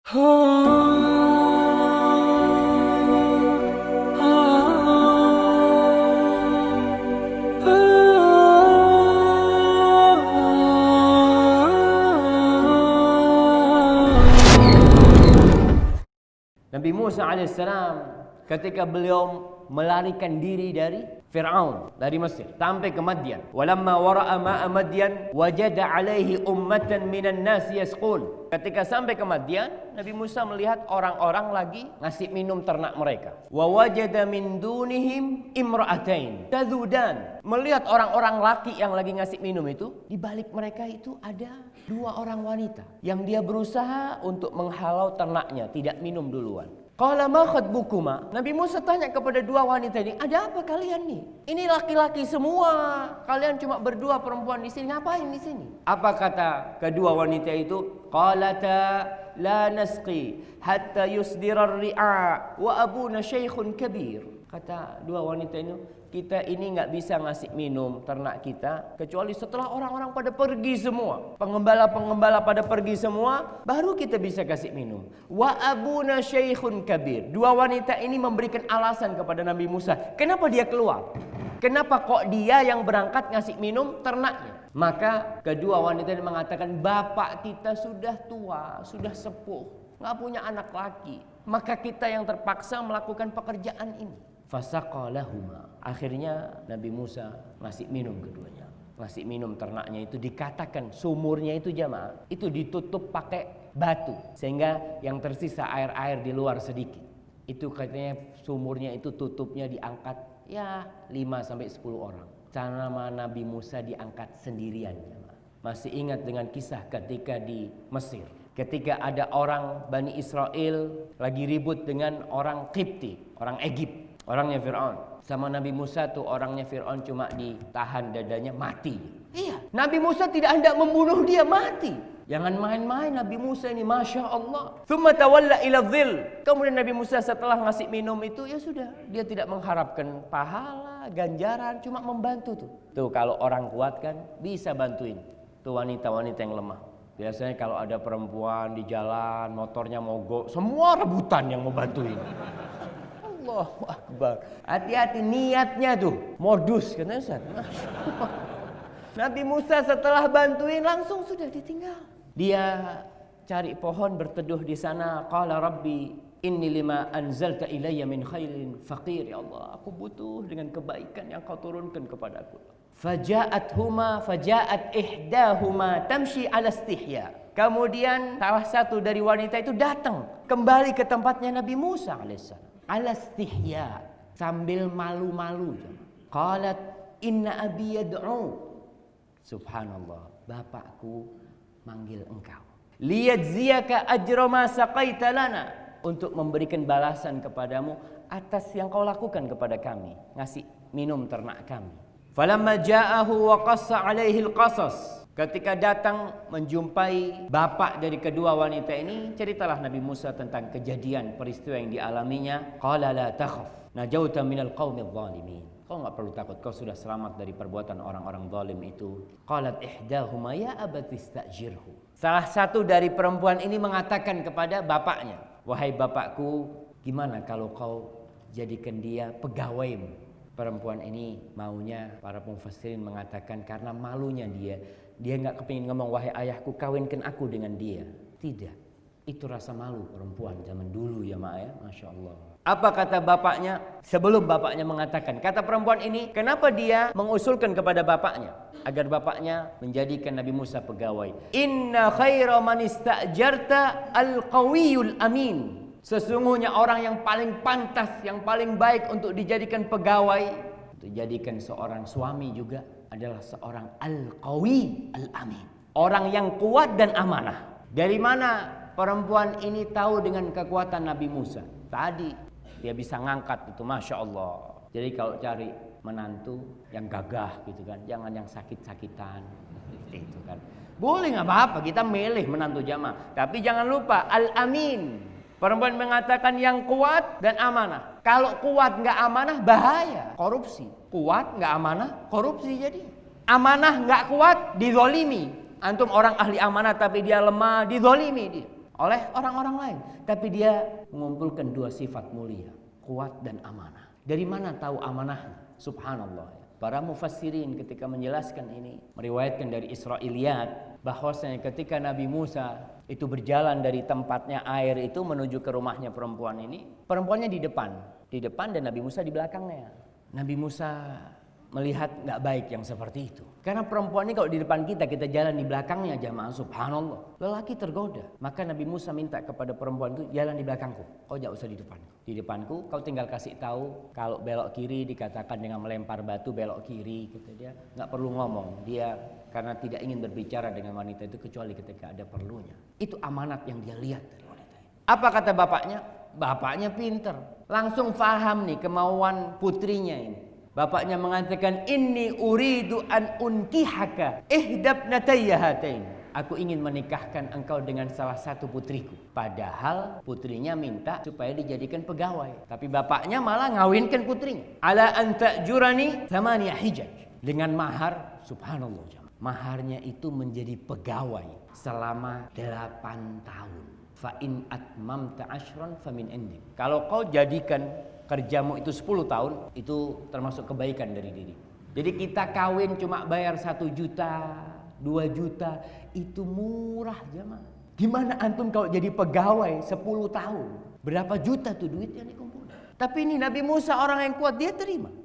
Nabi Musa alaihissalam ketika beliau melarikan diri dari Fir'aun, dari Mesir sampai ke Madyan. Walamma wara'a ma'a Madyan wajada 'alaihi ummatan minan nasi yasqun. Ketika sampai ke Madyan, Nabi Musa melihat orang-orang lagi ngasih minum ternak mereka. Wa wajada min dunihim imra'atain tazudan. Melihat orang-orang laki yang lagi ngasih minum itu, di balik mereka itu ada dua orang wanita yang dia berusaha untuk menghalau ternaknya tidak minum duluan. Qala ma khatbukuma? Nabi Musa tanya kepada dua wanita ini, ada apa kalian nih? Ini laki-laki semua. Kalian cuma berdua perempuan di sini. Ngapain di sini? Apa kata kedua wanita itu? Qalata la nasqi hatta yusdira ar-ri'a wa abuna syaikhun kabir. Kata dua wanita itu, kita ini nggak bisa ngasih minum ternak kita kecuali setelah orang-orang pada pergi semua, pengembala-pengembala pada pergi semua, baru kita bisa kasih minum. Wa abuna syaikhun kabir. Dua wanita ini memberikan alasan kepada Nabi Musa, kenapa dia keluar? Kenapa kok dia yang berangkat ngasih minum ternaknya? Maka kedua wanita ini mengatakan, bapak kita sudah tua, sudah sepuh, nggak punya anak laki, maka kita yang terpaksa melakukan pekerjaan ini. Fasaqalahuma. Akhirnya Nabi Musa ngasih minum keduanya. Ngasih minum ternaknya itu dikatakan sumurnya itu jamaah, itu ditutup pakai batu sehingga yang tersisa air-air di luar sedikit. Itu katanya sumurnya itu tutupnya diangkat ya 5-10 orang. Sama Nabi Musa diangkat sendirian jamaah. Masih ingat dengan kisah ketika di Mesir, ketika ada orang Bani Israel lagi ribut dengan orang Qibti, orang Egypt, orangnya Fir'aun. Sama Nabi Musa tuh orangnya Fir'aun cuma ditahan dadanya mati. Iya, Nabi Musa tidak hendak membunuh dia, mati. Jangan main-main Nabi Musa ini, Masya Allah. Thumma tawalla ila dhil. Kemudian Nabi Musa setelah ngasih minum itu, ya sudah, dia tidak mengharapkan pahala, ganjaran, cuma membantu tuh. Tuh kalau orang kuat kan bisa bantuin tuh wanita-wanita yang lemah. Biasanya kalau ada perempuan di jalan, motornya mogok, semua rebutan yang mau bantuin. Allahu Akbar. Hati-hati niatnya tuh, modus katanya Ustaz. Nabi Musa setelah bantuin langsung sudah ditinggal. Dia cari pohon berteduh di sana. Qala Rabbi inni lima anzalta ilayya min khairin faqir. Ya Allah, aku butuh dengan kebaikan yang kau turunkan kepadaku. Faja'at ihdahuma tamshi ala istihya. Kemudian salah satu dari wanita itu datang kembali ke tempatnya Nabi Musa alaihissalam. Ala istihya, sambil malu-malu. Qalat inna abi yad'u. Subhanallah, bapakku manggil engkau. Liyajziyaka ajra ma saqaita lana, untuk memberikan balasan kepadamu atas yang kau lakukan kepada kami, ngasih minum ternak kami. Falamma ja'ahu wa qassa 'alaihi al-qasas. Ketika datang menjumpai bapak dari kedua wanita ini, ceritalah Nabi Musa tentang kejadian peristiwa yang dialaminya. Qala la takhaf, najauta minal qaumidh dhalimin. Kau enggak perlu takut, kau sudah selamat dari perbuatan orang-orang zalim itu. Qalat ihdahuma ya abati istajirhu. Salah satu dari perempuan ini mengatakan kepada bapaknya, wahai bapakku, gimana kalau kau jadikan dia pegawai? Perempuan ini maunya, para mufassirin mengatakan karena malunya dia nggak kepingin ngomong wahai ayahku kawinkan aku dengan dia. Tidak, itu rasa malu perempuan zaman dulu ya mak ya, Masya Allah. Apa kata bapaknya? Sebelum bapaknya mengatakan, kata perempuan ini, kenapa dia mengusulkan kepada bapaknya agar bapaknya menjadikan Nabi Musa pegawai? Inna khaira man istajarta al-qawiyul amin. Sesungguhnya orang yang paling pantas, yang paling baik untuk dijadikan pegawai, untuk dijadikan seorang suami juga adalah seorang al-qawi al-amin. Orang yang kuat dan amanah. Dari mana perempuan ini tahu dengan kekuatan Nabi Musa? Tadi dia bisa ngangkat itu, Masya Allah. Jadi kalau cari menantu yang gagah gitu kan, jangan yang sakit-sakitan itu kan. Boleh nggak apa-apa, kita milih menantu jamaah, tapi jangan lupa al-amin. Perempuan mengatakan yang kuat dan amanah. Kalau kuat nggak amanah bahaya, korupsi. Kuat nggak amanah, korupsi jadi. Amanah nggak kuat, dizolimi. Antum orang ahli amanah tapi dia lemah, dizolimi dia. oleh orang-orang lain. Tapi dia mengumpulkan dua sifat mulia, kuat dan amanah. Dari mana tahu amanahnya? Subhanallah. Para mufassirin ketika menjelaskan ini meriwayatkan dari Israiliyat bahwasanya ketika Nabi Musa itu berjalan dari tempatnya air itu menuju ke rumahnya perempuan ini, perempuannya di depan dan Nabi Musa di belakangnya. Nabi Musa melihat nggak baik yang seperti itu. Karena perempuan ini kalau di depan kita jalan di belakangnya, jamaah, subhanallah. Lelaki tergoda. Maka Nabi Musa minta kepada perempuan itu, jalan di belakangku. Kau jangan usah di depanku. Di depanku kau tinggal kasih tahu kalau belok kiri dikatakan dengan melempar batu belok kiri gitu. Dia nggak perlu ngomong. Dia karena tidak ingin berbicara dengan wanita itu kecuali ketika ada perlunya. Itu amanat yang dia lihat dari wanita itu. Apa kata bapaknya? Bapaknya pinter. Langsung faham nih kemauan putrinya ini. Bapaknya mengatakan, inni uridu an unkihaka ihdabnatayya hatain. Aku ingin menikahkan engkau dengan salah satu putriku. Padahal putrinya minta supaya dijadikan pegawai. Tapi bapaknya malah ngawinkan putrinya. Ala an ta'jurani thamaniya hijaj. Dengan mahar, subhanallah. Maharnya itu menjadi pegawai selama 8 tahun. Fa in atmamta ashran famin indik. Kalau kau jadikan kerjamu itu 10 tahun, itu termasuk kebaikan dari diri. Jadi kita kawin cuma bayar 1 juta, 2 juta, itu murah jemaah. Gimana antum kalau jadi pegawai 10 tahun? Berapa juta tuh duit yang dikumpulkan? Tapi ini Nabi Musa orang yang kuat, dia terima.